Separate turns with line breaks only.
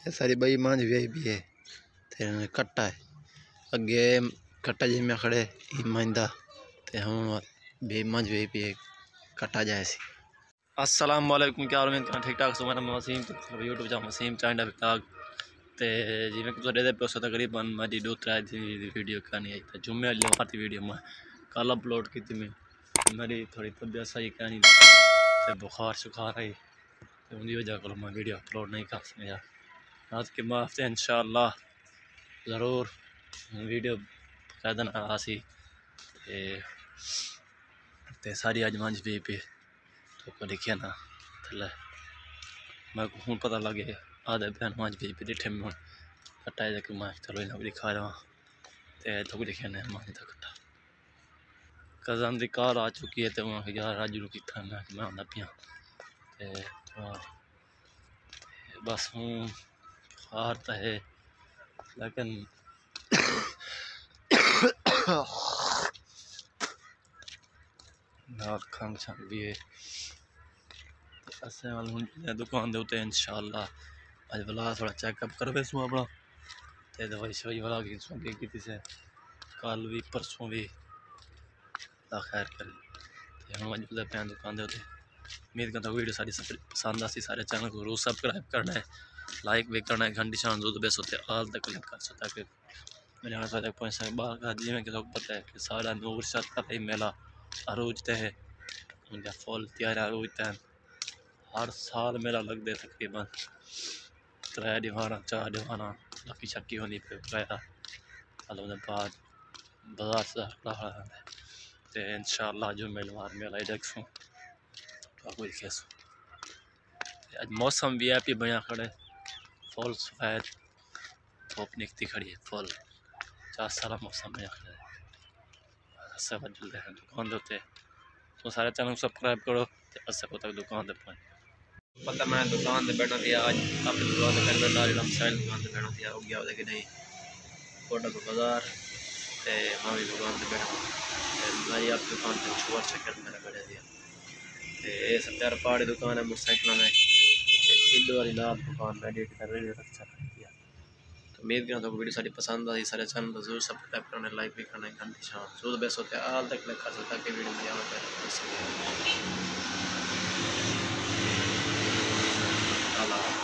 ये सारी बई मांझ भी है ते कट्टा है अगे कट्टा जी में खड़े मांझदा ते हम भी मांझ भी है कट्टा जाए सी। अस्सलाम वालेकुम, क्या उम्मीद करना ठीक ठाक सो। मेरा वसीम यूट्यूब चैनल वसीम चाइंडा विकाग ते जिवें कि तुहाडे दे पैसे तकरीबन मेरी 2-3 दी वीडियो कहनी आई ते जुम्मे वाली वाली वीडियो मैं कल अपलोड की थी। मेरी थोड़ी तबीयत सही कहनी ते बुखार शुखार आई ते उनकी वजह को मैं वीडियो अपलोड नहीं कर सका। आज के हफ्ते इंशाअल्लाह ज़रूर वीडियो कैदन आसी ते सारी अज मंझ भी पे तो लिखिया ना थले मैं हूँ पता लगे आधे बहन मंझ भी डिठे में हूँ कट्टा है कि मैं चलो इन्हें भी दिखा रहा तो तो लिखिया ना मंझ का कट्टा कज़न की कार आ चुकी है तो वहाँ यार राजू की था मैं आना पिया बस हूँ हार तो है लेकिन खंग छंग भी है असें वाल हुन दुकान दे उते इंशाअल्लाह अज वाला थोड़ा चेकअप करवे सु अपना ते दवाई शवाई वाला की से कल भी परसों भी खैर कर हम अज पैन दुकान दे उते। उम्मीद करता हूँ वीडियो सारी पसंद आसी। सारे चैनल को जरूर सब्सक्राइब करना है, लाइक भी करना है, घंटी शान जो बेस होते आल तक क्लिक कर सकता है मेरे यहाँ तक पहुँच सके। बाहर जिमें कि लोग पता है कि सारा नूर शत का मेला अरूजते है उनका फुल तैयार अरूजते हैं। हर साल मेला लगते तकरीबन 3 दीवाना 4 दीवाना लक्की छक्की होनी पे किराया बाद बाजार से तो इंशाअल्लाह जो मेलवार मेला देखूँ तो आपको दिखेसू। आज मौसम भी है बनया खड़े फुल सफेद धूप निकती खड़ी है फुल 4 सारा मौसम बनया खड़े सब दुकान देते तो सारे चैनल सब्सक्राइब करो तो असर को तक दुकान दे पाए पता मैं दुकान से बैठा दिया आज अपनी दुकान से बैठा जो मिसाइल दुकान से बैठा दिया हो गया वो कि नहीं कोटा को बाजार तो मैं भी दुकान से बैठा मैं आप दुकान से छोर चक्कर मेरा बैठा दिया तो ये 70 पहाड़ी दुकान है मोटरसाइकिल में इधर वाली नाप दुकान में एडिट कर रही अच्छा दिया। तो उम्मीद करता हूँ वीडियो सारी पसंद आई। सारे चैनल को जरूर सब्सक्राइब करना लाइक भी करना है घंटी शाम जो बेस्ट होते हैं आल तक क्लिक कर सकता है कि वीडियो में आना।